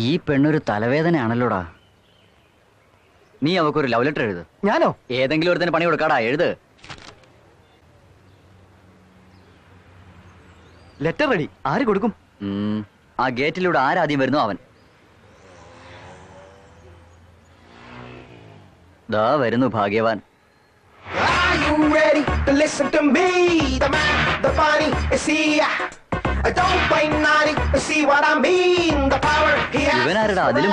ഈ പെണ്ണൊരു തലവേദനയാണല്ലോടാ. നീ അവക്കൊരു ലവ് ലെറ്റർ എഴുത്. ഞാനോ? ഏതെങ്കിലും ഒരു തന്നെ പണി കൊടുക്കാടാ, എഴുത്. Letter ready. ആര് കൊടുക്കും? ആ ഗേറ്റിലൂടെ ആരാദ്യം വരുന്നു അവൻ. ദാ വരുന്നു ഭാഗ്യവാൻ. ഇവനാരടാ അതിലും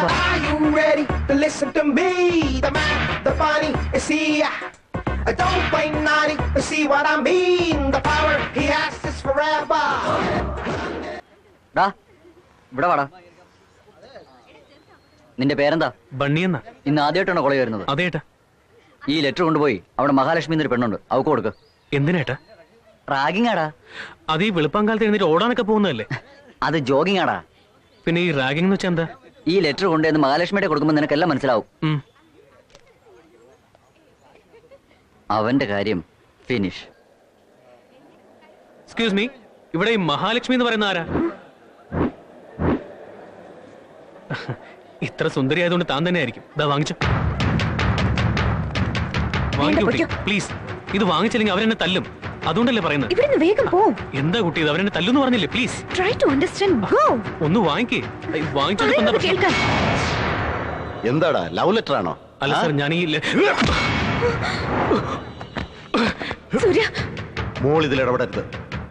ഇവിടെ വാടാ. നിന്റെ പേരെന്താ? ബണ്ണിയെന്നാ. ഇന്ന് ആദ്യമായിട്ടാണോ കോളേജ് വരുന്നത്? അതേട്ടാ. ഈ ലെറ്റർ കൊണ്ടുപോയി അവിടെ മഹാലക്ഷ്മി എന്നൊരു പെണ്ണുണ്ട്, അവക്ക് കൊടുക്ക്. എന്തിനേട്ടാ? റാഗിങ് ആടാ. അത് ഈ വെളുപ്പാങ്കാലത്ത് എഴുന്നേറ്റ് ഓടാനൊക്കെ പോകുന്നതല്ലേ? അത് ജോഗിങ് ആടാ. പിന്നെ ഈ റാഗിങ് എന്ന് വെച്ചാൽ എന്താ? ഈ ലെറ്റർ കൊണ്ടുവന്ന് മഹാലക്ഷ്മിയുടെ കൊടുക്കുമ്പോൾ നിനക്കെല്ലാം മനസ്സിലാവും. അവന്റെ കാര്യം ഫിനിഷ്. എക്സ്ക്യൂസ് മീ, ഇവിടെ ഈ മഹാലക്ഷ്മി എന്ന് പറയുന്ന ആരാ? ഇത്ര സുന്ദരി ആയതുകൊണ്ട് താൻ തന്നെ ആയിരിക്കും. ഇതാ വാങ്ങിച്ചു. വാങ്ങിക്കൂ പ്ലീസ്. ഇത് വാങ്ങിച്ചില്ലെങ്കിൽ അവരെന്നെ തല്ലും. അതുകൊണ്ടല്ലേ പറയുന്നത്. വേഗം പോ. എന്താ കുട്ടി, ഇത് അവരെന്നെ തല്ലുന്ന് പറഞ്ഞില്ലേ? Please try to understand. Go. ഒന്ന് വാങ്ങിക്കേ. എന്താടാ, ലവ് ലെറ്റർ ആണോ? അല്ല സർ, ഞാൻ ഈ സൂര്യ, മോൾ ഇതിൽ ഇടപെടരുത്.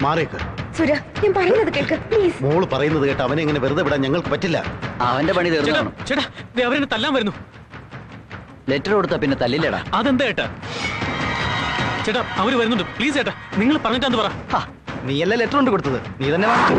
മാറിയേക്ക്. സൂര്യ, ഞാൻ പറയുന്നത് കേൾക്ക് പ്ലീസ്. മോള് പറയുന്നത് കേട്ട് അവനെ എങ്ങനെ വെറുതെ വിടാൻ ഞങ്ങൾക്ക് പറ്റില്ല. അവന്റെ പണി തീർന്നു. ചേട്ടാ, അവരെന്നെ തല്ലാൻ വരുന്നു. ലെറ്റർ കൊടുത്താ പിന്നെ തല്ലില്ലടാ. അതെന്താ ഏട്ടാ? ചേട്ടാ, അവര് വരുന്നുണ്ട്. പ്ലീസ് ചേട്ടാ, നിങ്ങൾ പറഞ്ഞിട്ടാന്ന് പറ. നീ അല്ലേ ലെറ്റർ കൊണ്ട് കൊടുത്തത്? നീ തന്നെ വാങ്ങിച്ചു.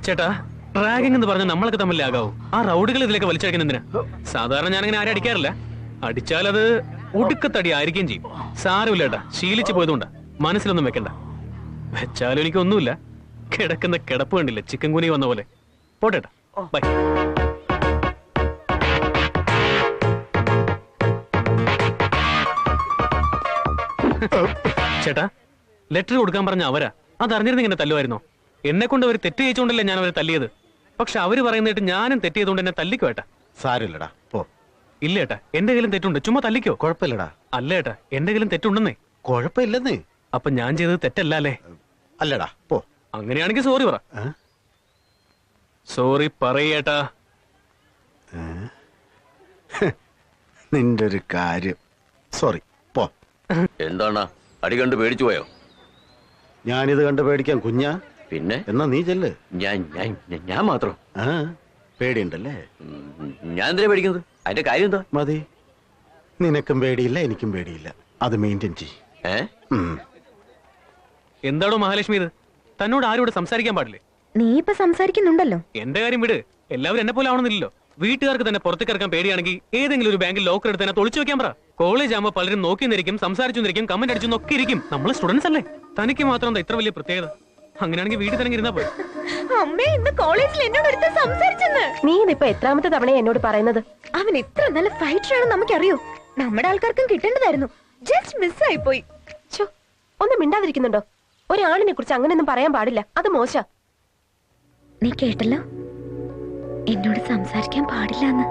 ചേട്ടാ, റാഗിംഗ് എന്ന് പറഞ്ഞാൽ നമ്മളൊക്കെ തമ്മിൽ ആകാവൂ. ആ റൗഡുകൾ ഇതിലേക്ക് വലിച്ചടിക്കുന്ന എന്തിനാ? സാധാരണ ഞാനങ്ങനെ ആരും അടിക്കാറില്ല. അടിച്ചാൽ അത് ഒടുക്കത്തടി ആയിരിക്കുകയും ചെയ്യും. സാരമില്ല ഏട്ടാ, ശീലിച്ചു പോയതുകൊണ്ടാ. മനസ്സിലൊന്നും വെക്കണ്ട. വെച്ചാലും എനിക്കൊന്നുമില്ല. കിടക്കുന്ന കിടപ്പ് കണ്ടില്ല, ചിക്കൻ കുനി വന്ന പോലെ. പോട്ടേട്ടാ, ബൈ. ചേട്ടാ, ലെറ്റർ കൊടുക്കാൻ പറഞ്ഞ അവരാ. അതറിഞ്ഞിരുന്ന ഇങ്ങനെ തല്ലുമായിരുന്നോ? എന്നെ കൊണ്ട് അവർ തെറ്റ് ചെയ്യിച്ചുകൊണ്ടല്ലേ ഞാൻ അവരെ തല്ലിയത്. പക്ഷെ അവര് പറയുന്നിട്ട് ഞാനും തെറ്റ് ചെയ്തുകൊണ്ട് എന്നെ തല്ലിക്കോ ഏട്ടാ? സാരമില്ലടാ, പോ. ഇല്ല ഏട്ടാ, എന്റെ കയ്യിലും തെറ്റുണ്ട്. ചുമ്മാ തല്ലിക്കോ? കുഴപ്പമില്ലടാ. അല്ല ഏട്ടാ, എന്റെ കയ്യിലും തെറ്റുണ്ടെന്നേ. കുഴപ്പമില്ലെന്നേ. അപ്പൊ ഞാൻ ചെയ്തത് തെറ്റല്ല അല്ലേ? അല്ലടാ, പോ. അങ്ങനെയാണെങ്കിൽ സോറി പറ. സോറി പറയേട്ടാ. നിന്റെ ഒരു കാര്യം. സോറി, പോ. എന്താണ് അടി കണ്ട് പേടിച്ചു പോയോ? ഞാനിത് കണ്ട് പേടിക്കാൻ കുഞ്ഞാ? പിന്നെ എന്നാ നീ ചെല്ല്. ഞാൻ മാത്രം പേടിയുണ്ടല്ലേ? ഞാൻ എന്തിനാ പേടിക്കുന്നത്? അതിന്റെ കാര്യം എന്താ? മതി, നിനക്കും പേടിയില്ല എനിക്കും പേടിയില്ല. അത് മെയിൻറ്റെയിൻ ചെയ്യ്. എന്താണോ മഹാലക്ഷ്മി ഇത്? തന്നോട് ആരോട് സംസാരിക്കാൻ പാടില്ലേ? നീ ഇപ്പൊ സംസാരിക്കുന്നുണ്ടല്ലോ. എന്റെ കാര്യം വിട്. എല്ലാവരും എന്നെ പോലെ ആവണമെന്നില്ലല്ലോ. വീട്ടുകാർക്ക് തന്നെ പുറത്തേക്ക് ഇറക്കാൻ പേടിയാണെങ്കിൽ ഏതെങ്കിലും ഒരു ബാങ്കിൽ ലോക്കർ എടുത്ത് തന്നെ തൊളിച്ചു വെക്കാൻ പറ. കോളേജ് ആകുമ്പോൾ പലരും നോക്കി നിന്നിരിക്കും, സംസാരിച്ചു നിന്നിരിക്കും, കമന്റ് അടിച്ചു നോക്കി ഇരിക്കും. നമ്മൾ സ്റ്റുഡൻസ് അല്ലേ? തനിക്ക് മാത്രം എന്താ ഇത്ര വലിയ പ്രത്യേകത? അങ്ങനെയാണെങ്കിൽ വീട്ടിൽ തന്നെ ഇരുന്നാ പോയി. അമ്മേ, ഇന്ന് കോളേജിൽ എന്നോട് ഒരുത്ത സംസാരിച്ചെന്ന്. നീ ഇതിപ്പോ എത്രാമത്തെ തവണ എന്നോട് പറയുന്നത്? അവൻ എത്ര നല്ല ഫൈറ്റർ ആണെന്ന് നമുക്കറിയോ. നമ്മുടെ ആൾക്കാർക്കും കിട്ടേണ്ടതായിരുന്നു. ജസ്റ്റ് മിസ് ആയി പോയി. ഛോ, ഒന്ന് മിണ്ടാതിരിക്കുന്നുണ്ടോ? ഒരാളിനെ കുറിച്ച് അങ്ങനെയൊന്നും പറയാൻ പാടില്ല, അത് മോശ. നീ കേട്ടല്ലോ, എന്നോട് സംസാരിക്കാൻ പാടില്ല എന്ന്.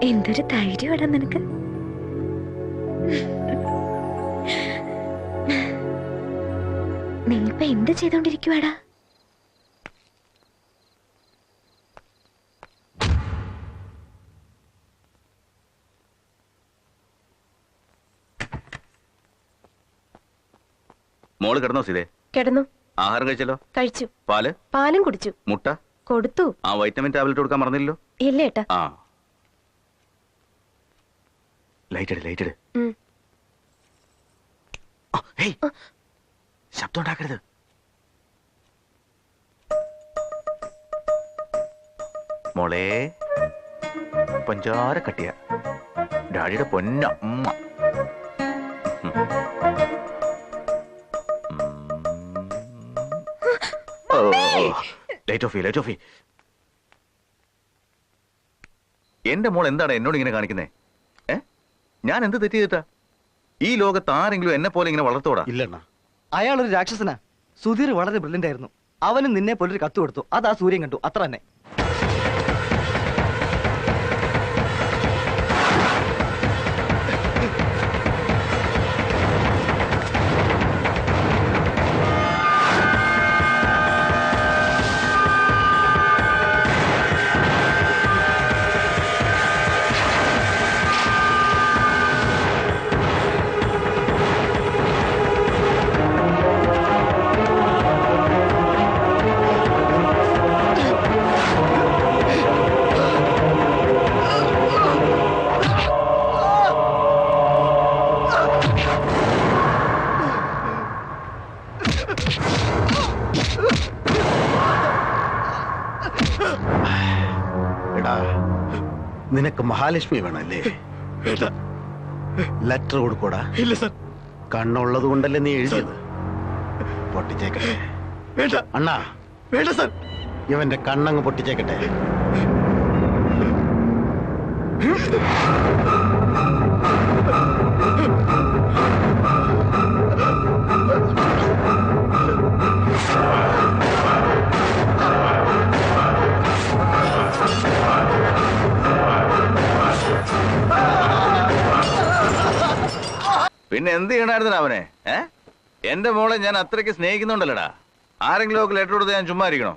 എന്തൊരു ധൈര്യമാടാ നിനക്ക്. നീ ഇപ്പൊ എന്ത് ചെയ്തോണ്ടിരിക്കുവാടാ? മോള് കിടന്നോ സീതേ? കിടന്നു. ആഹാരം കഴിച്ചല്ലോ? കഴിച്ചു. പാലും കുടിച്ചു. മുട്ട കൊടുത്തു. ആ വൈറ്റമിൻ ടാബ്ലറ്റ് കൊടുക്കാൻ മറന്നില്ലല്ലോ? ഇല്ല ഏട്ടാ. ആ ലൈറ്റ് ഇട്. ശബ്ദം ഉണ്ടാക്കരുത്. മോളെ പഞ്ചാര കട്ടിയ ഡാഡിയുടെ പൊന്ന അമ്മ. Light of. എന്റെ മോൾ എന്താണ് എന്നോട് ഇങ്ങനെ കാണിക്കുന്നേ? ഞാൻ എന്ത് തെറ്റ് ചെയ്തിട്ടാ? ഈ ലോകത്ത് ആരെങ്കിലും എന്നെ പോലെ ഇങ്ങനെ വളർത്തോടാ? ഇല്ലണ്ണ, അയാളൊരു രാക്ഷസനാ. സുധീർ വളരെ ബ്രില്യന്റ് ആയിരുന്നു. അവന് നിന്നെ പോലൊരു കത്ത് കൊടുത്തു, അതാ സൂര്യൻ കണ്ടു, അത്ര തന്നെ. നിനക്ക് മഹാലക്ഷ്മി വേണല്ലേ? ലെറ്റർ കൊടുക്കൂടാ? ഇല്ല സർ. കണ്ണുള്ളത് കൊണ്ടല്ലേ നീ എഴുതിയത്? പൊട്ടിച്ചേക്കട്ടെ. അണ്ണാ വേണ്ട സർ. ഇവന്റെ കണ്ണങ്ങ് പൊട്ടിച്ചേക്കട്ടെ. പിന്നെ എന്ത് ചെയ്യണായിരുന്നു അവനെ? എന്റെ മോളെ ഞാൻ അത്രയ്ക്ക് സ്നേഹിക്കുന്നുണ്ടല്ലടാ. ആരെങ്കിലും ഒക്കെ ലെറ്റർ കൊടുത്ത് ഞാൻ ചുമ്മാ ഇരിക്കണോ?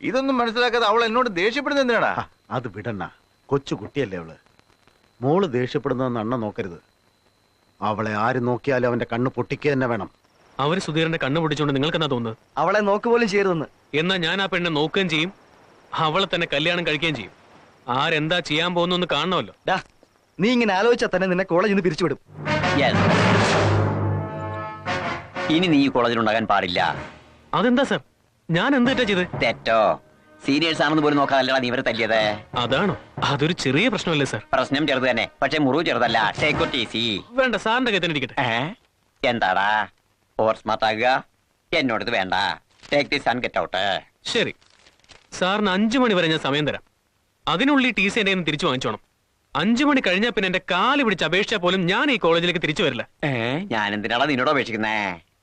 ഇതൊന്നും മനസ്സിലാക്കാതെ അവൾ എന്നോട് ദേഷ്യപ്പെടുന്ന എന്തിനാടാ? അത് വിടണ്ണ, കൊച്ചു കുട്ടിയല്ലേ അവള്. മോള് ദേഷ്യപ്പെടുന്നതെന്ന് അണ്ണ നോക്കരുത്. അവളെ ആര് നോക്കിയാലും അവന്റെ കണ്ണ് പൊട്ടിക്കുക തന്നെ വേണം. അവര് സുധീറിന്റെ കണ്ണ് പൊടിച്ചോണ്ട് നിങ്ങൾക്ക് എന്താ തോന്നുന്നത്? അവളെ നോക്കുപോലും ചെയ്യരുതെന്ന്. എന്നാ ഞാൻ ആ പെണ്ണെ നോക്കുകയും ചെയ്യും, അവളെ തന്നെ കല്യാണം കഴിക്കുകയും ചെയ്യും. ആരെന്താ ചെയ്യാൻ പോകുന്നു കാണണമല്ലോ. നീ ഇങ്ങനെ ആലോചിച്ചാൽ തന്നെ നിന്നെ കോളേജിൽ നിന്ന് പിരിച്ചുവിടും. ഇനി നീ ഈ കോളേജിൽ ഉണ്ടാകാൻ പാടില്ല. അതെന്താ സർ? ഞാൻ എന്ത് തെറ്റാ ചെയ്ത്? തെറ്റോ? സീനിയേഴ്സ് ആണെന്ന് പോലും നോക്കാതല്ലടാ നീ ഇവരെ തല്ലിയത്. അതാണോ? അതൊരു ചെറിയ പ്രശ്നമല്ലേ സർ? പ്രശ്നം ചെറുത് തന്നെ, പക്ഷെ മുറിവ് ചെറുതല്ല. Take it easy. വേണ്ട, സാറിന്റെ കൈ തന്നെ ഇരിക്കട്ടെ. എന്താടാ ഓവർ സ്മാർട്ട് ആകുക? എന്നോടത് വേണ്ട. Take this and get out. ശരി, സാറിന് 5 മണി വരെ ഞാൻ സമയം തരാം. അതിനുള്ളിൽ ടി സി എന്റെ തിരിച്ചു വാങ്ങിച്ചോണം. 5 മണി കഴിഞ്ഞാൽ പിന്നെ എന്റെ കാല് പിടിച്ച് അപേക്ഷിച്ചാൽ പോലും ഞാൻ ഈ കോളേജിലേക്ക് തിരിച്ചു വരില്ല. ഞാൻ എന്തിനാടാ നിന്നോട് അപേക്ഷിക്കുന്നേ?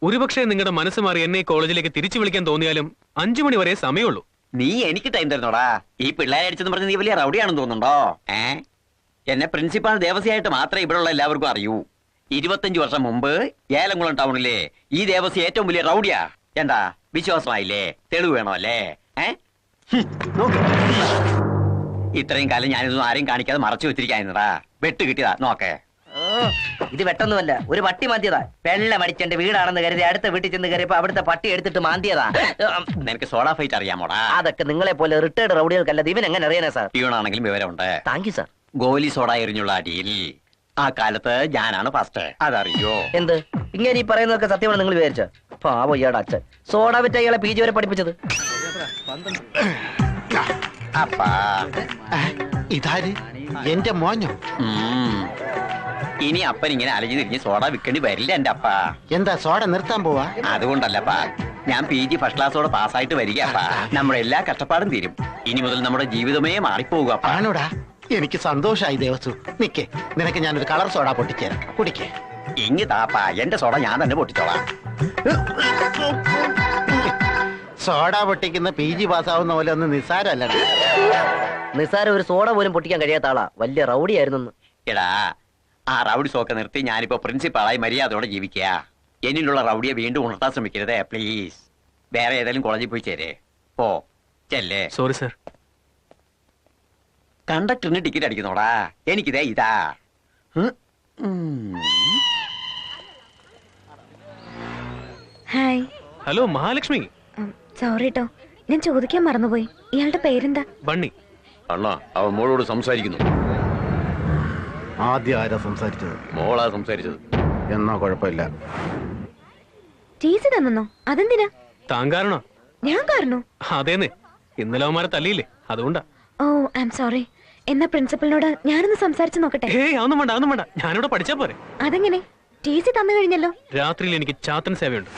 ഒരുപക്ഷെ നിങ്ങളുടെ മനസ്സ് മാറി എന്നെ ഈ കോളേജിലേക്ക് തിരിച്ചു വിളിക്കാൻ തോന്നിയാലും 5 മണി വരെ സമയമുള്ളൂ. നീ എനിക്ക് ടൈം തരുന്നോടാ? ഈ പിള്ളേരെ അടിച്ചെന്ന് പറഞ്ഞ് നീ വലിയ റൗഡിയാണെന്ന് തോന്നുന്നുണ്ടോ? എന്നെ പ്രിൻസിപ്പാൾ ദേവസ്യായിട്ട് മാത്രമേ ഇവിടെയുള്ള എല്ലാവർക്കും അറിയൂ. 25 വർഷം മുമ്പ് ഏലംകുളം ടൗണിലെ ഈ ദേവസ്യ ഏറ്റവും വലിയ റൗഡിയാ. എന്താ വിശ്വാസമായില്ലേ? തെളിവ് വേണോ അല്ലേ? ഇത്രയും കാലം ഞാനിതൊന്നും ആരെയും കാണിക്കാതെ മറച്ചു വെച്ചിരിക്കാ. വെട്ട് കിട്ടിയതാ നോക്കേ. ഇത് വെട്ടൊന്നുമല്ല, ഒരു പട്ടി മാന്തിയതാ. വെള്ളം അടിച്ചെന്റെ വീടാണെന്ന് കരുതി അടുത്ത വീട്ടിൽ ചെന്ന് കയറിയപ്പോ അവിടുത്തെ പട്ടി എടുത്തിട്ട് മാന്തിയതാ. നിനക്ക് സോഡാ ഫൈറ്റ് അറിയാമോടാ? അതൊക്കെ നിങ്ങളെ പോലെ റിട്ടയർഡ് റൗഡികൾക്കല്ല. ഇവൻ എങ്ങനെ അറിയാനാ സാർ? പ്യൂണാണെങ്കിലും വിവരമുണ്ട്. Thank you sir. ഗോലി സോഡ എറിഞ്ഞുള്ള അടിയിൽ ആ കാലത്ത് ഞാനാണ് ഫസ്റ്റ്. അതറിയോ? എന്ത് ഇങ്ങനെ ഈ പറയുന്നതൊക്കെ സത്യമാണ് നിങ്ങൾ വിചാരിച്ചോ? പാവോ ഇയാടെ അച്ഛൻ സോഡ വിറ്റ ഇയാളെ PG വരെ പഠിപ്പിച്ചത്. അപ്പാ ഇതാര് എന്റെ മോനോ? ഇനി അപ്പൻ ഇങ്ങനെ അലഞ്ഞു തിരിഞ്ഞ് സോഡ വിൽക്കേണ്ടി വരില്ല എന്റെ അപ്പ. എന്താ സോഡ നിർത്താൻ പോവാ? അതുകൊണ്ടല്ലപ്പാ, ഞാൻ PG ഫസ്റ്റ് ക്ലാസ്സോടെ പാസ്സായിട്ട് വരികയപ്പാ. നമ്മുടെ എല്ലാ കഷ്ടപ്പാടും തീരും. ഇനി മുതൽ നമ്മുടെ ജീവിതമേ മാറിപ്പോവുക. ആണോടാ? എനിക്ക് സന്തോഷായി ദേവസു. നിക്കേ, നിനക്ക് ഞാനൊരു കളർ സോഡ പൊട്ടിച്ചേരാം, കുടിക്കേ. ഇങ്ങി താപ്പാ, എന്റെ സോഡ ഞാൻ തന്നെ പൊട്ടിച്ചോളാം. സോഡ പൊട്ടിക്കുന്ന PG പാസ്സാവുന്ന പോലെ ഒന്നും നിസ്സാരമല്ല. നിസാര ഒരു സോഡ പോലും പൊട്ടിക്കാൻ കഴിയാത്ത ആളാ, വലിയ റൗഡി ആയിരുന്നു. എടാ, ആ റൗഡി സോക്കെ നിർത്തി ഞാനിപ്പോ പ്രിൻസിപ്പാളായി മര്യാദയോടെ ജീവിക്കുക. എന്നിലുള്ള റൗഡിയെ വീണ്ടും ഉണർത്താൻ ശ്രമിക്കരുതേ പ്ലീസ്. വേറെ ഏതെങ്കിലും കോളേജിൽ പോയി ചേരേ. പോ ചെല്ലേ. Sorry sir. കണ്ടക്ടറിന് ടിക്കറ്റ് അടിക്കുന്നോടാ. എനിക്കിതേ ഇതാ. ഹായ്. ഹലോ മഹാലക്ഷ്മി. സോറി ട്ടോ, ഞാൻ ചോദിക്കാൻ മറന്നുപോയി. ഇയാളുടെ പേരെന്താ? ബണ്ണി. അണ്ണാ, അവൻ മോളോട് സംസാരിക്കുന്നു. ആദ്യം ആരാ സംസാരിച്ചത്? മോളാ സംസാരിച്ചത്. എന്നാ കുഴപ്പമില്ല. TC തന്നോ? അതെന്തിനാ? താൻ കാരണോ? ഞാൻ കാരണോ? അതേന്ന്, ഇന്നലെ അവന്മാരെ തല്ലിയില്ലേ, അതുകൊണ്ടാ. ഓ ഐ ആം സോറി. എന്നാ പ്രിൻസിപ്പലിനോട് ഞാനൊന്ന് സംസാരിച്ചു നോക്കട്ടെ. ഏയ് അതൊന്നും വേണ്ട, അതൊന്നും വേണ്ട. ഞാനിവിടെ പഠിച്ചാ പോരെ. അതെങ്ങനെ? TC തന്നു കഴിഞ്ഞല്ലോ. രാത്രിയിൽ എനിക്ക് ചാത്തൻ സേവയുണ്ട്.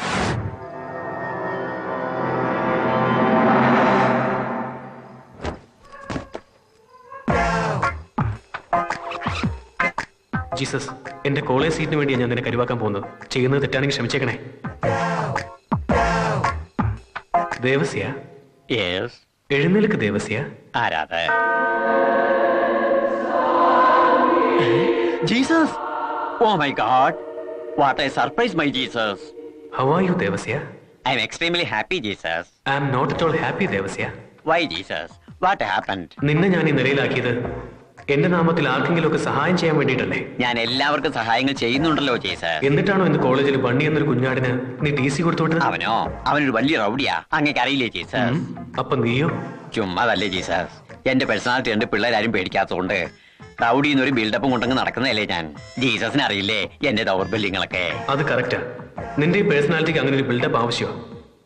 ജീസസ്, എന്റെ കോളേജ് സീറ്റിന് വേണ്ടിയാണ് ഞാൻ നിന്നെ കരുവാക്കാൻ പോകുന്നത്. ചെയ്യുന്നത് തെറ്റാണെങ്കിൽ ക്ഷമിച്ചേക്കണേ. ദേവസ്യ. യെസ്. എഴുന്നേൽക്ക് ദേവസ്യ. ആരാത്? Jesus. Oh my God, what a surprise my Jesus. How are you Devasya? I am extremely happy Jesus. I am not at all happy Devasya. Why Jesus? What happened? നിന്നെ ഞാൻ ഈ നിലയിലാക്കിയത് എന്റെ നാമത്തിൽ ആർക്കെങ്കിലും ഒക്കെ സഹായം ചെയ്യാൻ വേണ്ടിയിട്ടല്ലേ? ഞാൻ എല്ലാവർക്കും സഹായങ്ങൾ ചെയ്യുന്നുണ്ടല്ലോ ജീസസ്. എന്നിട്ടാണോ ഇന്ന് കോളേജിൽ ബണ്ണി എന്നൊരു കുഞ്ഞാടിന് നീ TC കൊടുത്തോട്ട്? അവനോ? അവനൊരു വലിയ റൗഡിയാ. അങ്ങേക്ക് അറിയില്ലേ ജീസസ്? അപ്പൊ നീയോ? ചുമ്മാതല്ലേ ജീസസ്. എന്റെ പേഴ്സണാലിറ്റി ഉണ്ട് പിള്ളേരാരും പേടിക്കാത്തതുകൊണ്ട് റൗഡി എന്നൊരു ബിൽഡപ്പും കൊണ്ടങ്ങ് നടക്കുന്നതല്ലേ ഞാൻ. ജീസസിന് അറിയില്ലേ എന്റെ ദൗർബല്യങ്ങളൊക്കെ? അത് കറക്റ്റാ. നിന്റെ ഈ പേഴ്സണാലിറ്റിക്ക് അങ്ങനെ ഒരു ബിൽഡപ്പ് ആവശ്യമാണ്.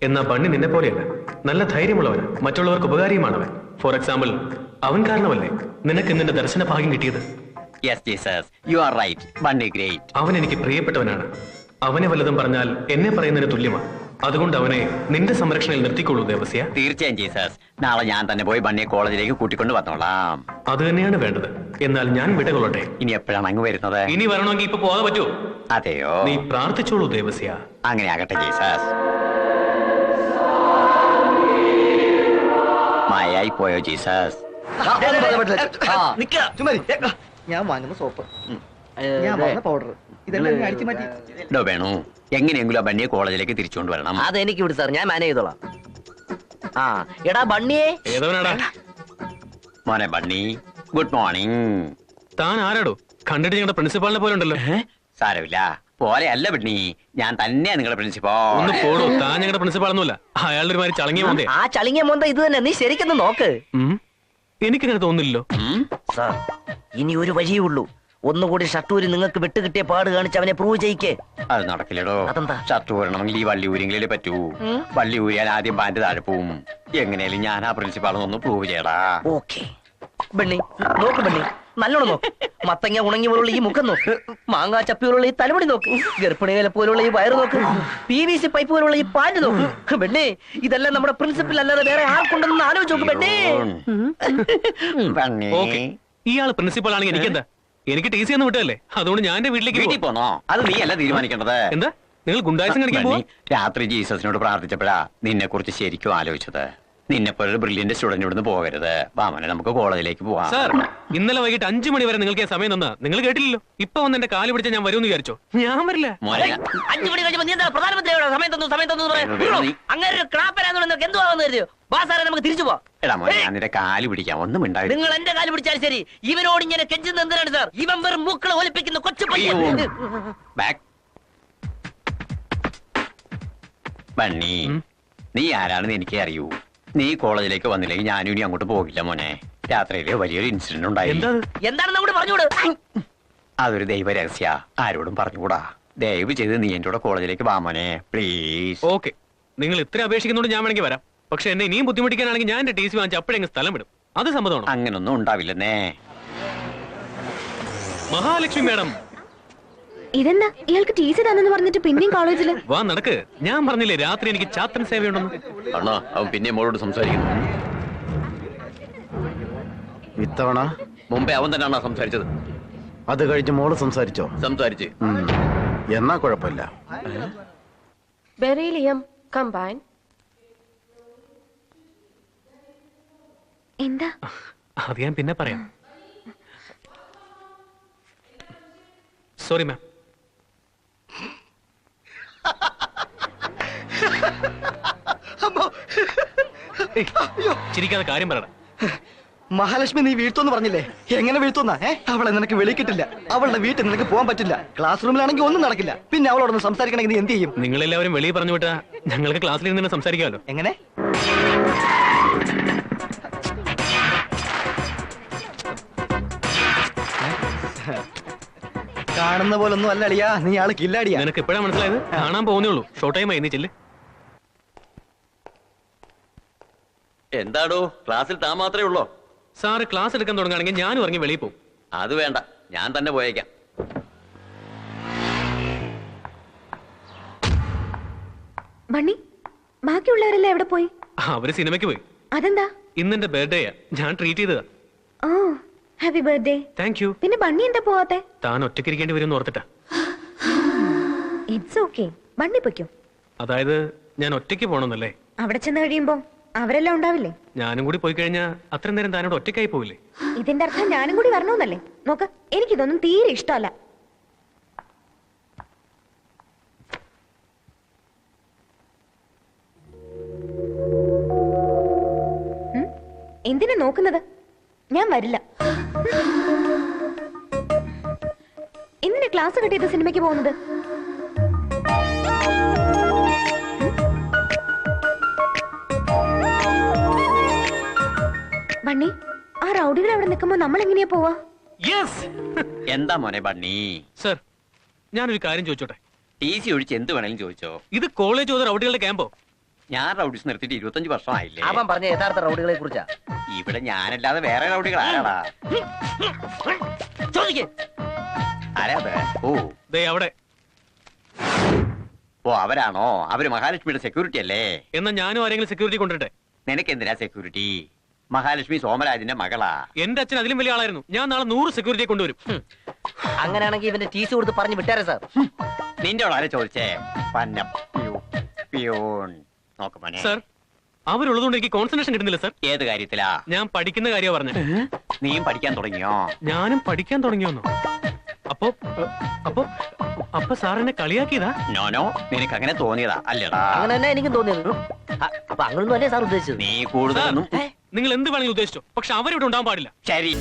എന്നാ ബണ്ണി നിന്നെ പോലെയല്ല, നല്ല ധൈര്യമുള്ളവൻ, മറ്റുള്ളവർക്ക് ഉപകാരിയുമാണവൻ. ഫോർ എക്സാമ്പിൾ, അവൻ കാരണമല്ലേ നിനക്ക് നിന്റെ ദർശന ഭാഗ്യം കിട്ടിയത്? Yes Jesus, you are right. Bunny great. അവൻ എനിക്ക് പ്രിയപ്പെട്ടവനാണ്. അവനെ വല്ലതും പറഞ്ഞാൽ എന്നെ പറയുന്നതിന് തുല്യമാണ്. അതുകൊണ്ട് അവനെ നിന്റെ സംരക്ഷണയിൽ നിർത്തിക്കൊള്ളൂ ദേവസ്യ. തീർച്ചയായും ജീസസ്. നാളെ ഞാൻ തന്നെ പോയി ബണ്ണിയെ കോളേജിലേക്ക് കൂട്ടിക്കൊണ്ട് വന്നോളാം. അത് തന്നെയാണ് വേണ്ടത്. എന്നാൽ ഞാൻ വിടകൊള്ളട്ടെ. ഇനി എപ്പോഴാണ് അങ്ങ് വരുന്നത്? ഇനി വരണമെങ്കിൽ ഇപ്പൊ പോകാൻ പറ്റുമോ? അതെയോ? നീ പ്രാർത്ഥിച്ചോളൂ ദേവസ്യ. അങ്ങനെ ആകട്ടെ ജീസസ്. മായായി പോയോ ജീസസ്? ഞാൻ വാങ്ങുന്ന സോപ്പ്, ഞാൻ വാങ്ങുന്ന പൗഡർ, ഇതെല്ലാം അടിച്ചു മാറ്റി. ഡോ വേണു, എങ്ങനെയെങ്കിലും ആ ബണ്ണിയെ കോളേജിലേക്ക് തിരിച്ചുകൊണ്ട് വരണം. അതെനിക്ക് വിട് സാർ, ഞാൻ മാനേജ് ചെയ്തോളാം. ആ എടാ ബണ്ണിയേ. ഏതവനാടാ? മോനെ ബണ്ണി, ഗുഡ് മോർണിംഗ്. താൻ ആരാടോ? കണ്ടിട്ട് ഞങ്ങളുടെ പ്രിൻസിപ്പാളിനെ പോലെ ഉണ്ടല്ലോ. സാരമില്ല, പോലെ അല്ല ബണ്ണി, ഞാൻ തന്നെയാ നിങ്ങളുടെ പ്രിൻസിപ്പൽ. ഒന്ന് പോടോ, താൻ ഞങ്ങളുടെ പ്രിൻസിപ്പാളൊന്നുമല്ല. അയാളുടെ ഒരു മാതിരി ചളങ്ങിയ മോന്തേ. ആ ചളിങ്ങിയ മോന്ത ഇത് തന്നെ, നീ ശരിക്കൊന്ന് നോക്ക്. എനിക്കങ്ങനെ തോന്നില്ലല്ലോ. സാർ ഇനി ഒരു വഴിയേ ഉള്ളൂ. ഒന്നുകൂടി ഷട്ടൂരി നിങ്ങൾക്ക് വിട്ടുകിട്ടിയ പാട് കാണിച്ച് അവനെ പ്രൂവ് ചെയ്യിക്കേ. അത് നടക്കില്ലടോ. അതെന്താ? ഷർട്ട് ഊരണമെങ്കിൽ ഈ വള്ളി ഊരിയെങ്കിലേ പറ്റൂ. വള്ളി ഊരിയാൽ ആദ്യം പാന്റ് താഴെ പോവും. എങ്ങനെയാലും ഞാൻ ആ പ്രിൻസിപ്പാളൊന്ന് പ്രൂവ് ചെയ്യടാ. ഓക്കെ ബണ്ണി, നോക്ക് ബണ്ണി, നല്ലോണം നോക്ക്. മത്തങ്ങ ഉണങ്ങി പോലുള്ള ഈ മുഖം നോക്ക്, മാങ്ങാ ചപ്പി പോലുള്ള ഈ തലമുടി നോക്ക്, ഗർഭിണികളെ പോലുള്ള ഈ വയറ് നോക്ക്, PVC പൈപ്പ് പോലുള്ള ഈ പാന്റ് നോക്ക്. ബണ്ണി, ഇതെല്ലാം നമ്മുടെ പ്രിൻസിപ്പൽ അല്ലാതെ വേറെ ആർക്കുണ്ടെന്ന് ആലോചിച്ച് നോക്ക് ബണ്ണി. ബണ്ണി, ഓക്കെ, ഇയാള് പ്രിൻസിപ്പൾ ആണെങ്കിൽ എനിക്കെന്താ? എനിക്ക് TC ഒന്നും വിട്ടല്ലേ, അതുകൊണ്ട് ഞാൻ എന്റെ വീട്ടിലേക്ക് വീട്ടിൽ പോന്നോ? അത് നീ അല്ല തീരുമാനിക്കേണ്ടത്. എന്താ നിങ്ങൾ ഗുണ്ടായസം കാണിക്കാൻ പോവാ? രാത്രി ജീസസിനോട് പ്രാർത്ഥിച്ചപ്പോഴാ നിന്നെ കുറിച്ച് ശരിക്കും ആലോചിച്ചത്. നിന്നെ പോലെ ഒരു ബ്രില്യന്റ് സ്റ്റുഡന്റ് ഇവിടുന്ന് പോകരുത്. വാമനെ, നമുക്ക് കോളേജിലേക്ക് പോവാം. സാർ, ഇന്നലെ വൈകിട്ട് 5 മണി വരെ നിങ്ങൾക്ക് സമയം തന്നാ നിങ്ങൾ കേട്ടില്ലല്ലോ. ഇപ്പൊ വന്ന് എന്റെ കാല് പിടിച്ച ഞാൻ വരുമെന്ന് വിചാരിച്ചോ? ഞാൻ വരില്ല. 5 മണി കഴിഞ്ഞപ്പോ നീ എന്താ പ്രധാനമന്ത്രിയോട് സമയം തന്നു അങ്ങനെ ക്ലാപ്പരാന്നുണ്ടെന്ന് എന്തുവാന്ന് കരുതിയോ? വാ സാറേ, നമുക്ക് തിരിച്ചു പോവാം. എടാ മോനെ, ഞാൻ നിന്റെ കാല് പിടിക്കാം, ഒന്നും ഉണ്ടാവില്ല. നിങ്ങൾ എന്റെ കാല് പിടിച്ചാൽ ശരി. ഇവനോട് ഇങ്ങനെ കെഞ്ചുന്നത് എന്തിനാണ് സാർ? ഇവൻ വെറും മൂക്കളെ ഒലിപ്പിക്കുന്ന കൊച്ചു പയ്യൻ. ബണ്ണി, നീ ആരാണെന്ന് എനിക്ക് അറിയൂ. നീ കോളേജിലേക്ക് വന്നില്ലെങ്കിൽ ഞാനും ഇനി അങ്ങോട്ട് പോകില്ല മോനെ. രാത്രിയില് വലിയൊരു ഇൻസിഡന്റ് ഉണ്ടായി. എന്താണെന്ന് അങ്ങോട്ട് പറഞ്ഞുകൂട്. അതൊരു ദൈവ രഹസ്യ, ആരോടും പറഞ്ഞുകൂടാ. ദയവ് ചെയ്ത് നീ എന്റെ കൂടെ കോളേജിലേക്ക് വാ മോനെ, പ്ലീസ്. ഓക്കെ, നിങ്ങൾ ഇത്ര അപേക്ഷിക്കുന്നോണ്ട് ഞാൻ വേണമെങ്കിൽ വരാം. പക്ഷെ എന്നെ ഇനിയും ബുദ്ധിമുട്ടിക്കാനാണെങ്കിൽ ഞാൻ എന്റെ TC വാങ്ങിച്ച് അപ്പോഴെങ്കിലും സ്ഥലം വിടും. അത് സമ്മതമാണോ? അങ്ങനൊന്നും ഉണ്ടാവില്ലെന്നേ. മഹാലക്ഷ്മി മാഡം, ഇതെന്താ ഇയാൾക്ക് ടി സി തന്നെന്ന് പറഞ്ഞിട്ട് പിന്നെയും കോളേജില്? വാ നടക്ക്. ഞാൻ പറഞ്ഞില്ലേ രാത്രി എനിക്ക് ചാത്തൻ സേവയുണ്ടെന്ന്. അണ്ണാ അവൻ പിന്നെ മോളോട് സംസാരിക്കുന്നു. ഇത്തവണ മുമ്പേ അവൻ തന്നെയാണോ സംസാരിച്ചത്? അത് കഴിഞ്ഞ് മോള് സംസാരിച്ചോ? സംസാരിച്ച്. എന്നാ കുഴപ്പമില്ല. Beryllium combine. എന്താ? അത് ഞാൻ പിന്നെ പറയാം. Sorry ma'am. ചിരിക്കാതെ കാര്യം പറയണം. മഹാലക്ഷ്മി നീ വീഴ്ത്തോന്ന് പറഞ്ഞില്ലേ? എങ്ങനെ വീഴ്ത്തോന്നാ? അവളെ നിനക്ക് വിളിക്കിട്ടില്ല. അവളുടെ വീട്ടിൽ നിനക്ക് പോകാൻ പറ്റില്ല. ക്ലാസ് റൂമിലാണെങ്കിൽ ഒന്നും നടക്കില്ല. പിന്നെ അവളോടൊന്ന് സംസാരിക്കണമെങ്കിൽ നീ എന്ത് ചെയ്യും? നിങ്ങളെല്ലാവരും വെളിയിൽ പറഞ്ഞു വിട്ടാ ഞങ്ങൾക്ക് ക്ലാസ്സിൽ നിന്ന് സംസാരിക്കാമല്ലോ. എങ്ങനെ? കാണുന്ന പോലൊന്നും അല്ല അളിയാ, നീ ആള് കില്ലാടിയാ. നിനക്ക് എപ്പോഴാ മനസ്സിലായത്? കാണാൻ പോകുന്നേ ഉള്ളൂ. ഷോർട്ട് ടൈം ആയി, നീ ചെല്ല്. എന്താടോ ക്ലാസ്സിൽ താൻ മാത്രമേ ഉള്ളോ? സാറ് ക്ലാസ് എടുക്കാൻ തുടങ്ങുകയാണെങ്കിൽ ഞാനും ഇറങ്ങി വെളിയിൽ പോകും. അത് വേണ്ട, ഞാൻ തന്നെ പോയേക്കാം. ബണ്ണി, ബാക്കിയുള്ളവരെല്ലാം എവിടെ പോയി? അവര് സിനിമയ്ക്ക് പോയി. അതെന്താ? ഇന്നെന്റെ ബർത്ത്ഡേയാ, ഞാൻ ട്രീറ്റ് ചെയ്തതാ. ഓ ഹാപ്പി ബർത്ത്ഡേ. Thank you. പിന്നെ ബണ്ണി എന്താ പോവാത്തെ? താൻ ഒറ്റയ്ക്കിരിക്കേണ്ടി വരും ഓർത്തിട്ടാ. ഇറ്റ്സ് ഓക്കെ, ബണ്ണി പൊയ്ക്കോ. അതായത് ഞാൻ ഒറ്റയ്ക്ക് പോകണമെന്നല്ലേ? അവിടെ ചെന്ന് കഴിയുമ്പോ അവരെല്ലാം ഉണ്ടാവില്ലേ? ഞാനും കൂടി പോയി കഴിഞ്ഞാൽ അത്രയും നേരം താനോട് ഒറ്റയ്ക്കായി പോവില്ലേ? ഇതിന്റെ അർത്ഥം ഞാനും കൂടി വരണമെന്നല്ലേ? നോക്ക്, എനിക്കിതൊന്നും തീരെ ഇഷ്ടമല്ല. എന്തിനാ നോക്കുന്നത്? ഞാൻ വരില്ല. എന്തിനാ ക്ലാസ് കെട്ടിയത് സിനിമയ്ക്ക് പോകുന്നത്? ബണ്ണി, ആ റൗഡികൾ അവിടെ നിൽക്കുമ്പോ നമ്മൾ എങ്ങനെയാ പോവാ? എന്താ മോനെ ബണ്ണി? സർ, ഞാനൊരു കാര്യം ചോദിച്ചോട്ടെ? ടി സി ഒഴിച്ച് എന്ത് വേണേലും ചോദിച്ചോ. ഇത് കോളേജ് ഓതർ റൗഡികളുടെ ക്യാമ്പോ? ഞാൻ റൗഡീസ് നിർത്തിയിട്ട് 25 വർഷമായില്ലേ. അവൻ പറഞ്ഞ യഥാർത്ഥ റൗഡികളെ കുറിച്ചാ. ഇവിടെ ഞാനല്ലാതെ വേറെ റൗഡികൾ ആരാടാ? ആരാ അത്? ദേ അവിടെ. ഓ അവരാണോ? അവര് മഹാലക്ഷ്മിയുടെ സെക്യൂരിറ്റി അല്ലേ? എന്നാ ഞാനും ആരെങ്കിലും സെക്യൂരിറ്റി കൊണ്ടിട്ടെ? നിനക്ക് എന്തിനാ സെക്യൂരിറ്റി? മഹാലക്ഷ്മി സോമരാജിന്റെ മകളാ. എന്റെ അച്ഛൻ അതിലും വലിയ ആളായിരുന്നു. ഞാൻ നാളെ 100 സെക്യൂരിറ്റിയെ കൊണ്ടുവരും. അങ്ങനെയാണെങ്കിൽ ഇവന്റെ ടി സി കൊടുത്ത് പറഞ്ഞു വിട്ടാരേ സാർ. നിന്റെ ആരെ ചോദിച്ചേ? പിയൂൺ നോക്ക് മോനെ. സർ, അവരുള്ളതുകൊണ്ട് എനിക്ക് കോൺസെൻട്രേഷൻ കിട്ടുന്നില്ല സർ. ഏത് കാര്യത്തിലാ? ഞാൻ പഠിക്കുന്ന കാര്യമാണ് പറഞ്ഞത്. നീയും പഠിക്കാൻ തുടങ്ങിയോ? ഞാനും പഠിക്കാൻ തുടങ്ങിയോന്നോ? അപ്പൊ അപ്പൊ അപ്പൊ സാർ എന്നെ കളിയാക്കിയതാ? നോനോ, നിനക്ക് അങ്ങനെ തോന്നിയതാ അല്ലടാ? അങ്ങനെ തന്നെ എനിക്കും തോന്നിയത്. അപ്പൊ അങ്ങനൊന്നും അല്ലേ സാർ ഉദ്ദേശിച്ചത്? നീ കൂടുതലൊന്നും. നിങ്ങൾ എന്ത് വേണമെങ്കിലും ഉദ്ദേശിച്ചോ, പക്ഷെ അവരിവിടെ ഉണ്ടാവാൻ പാടില്ല. ശരി.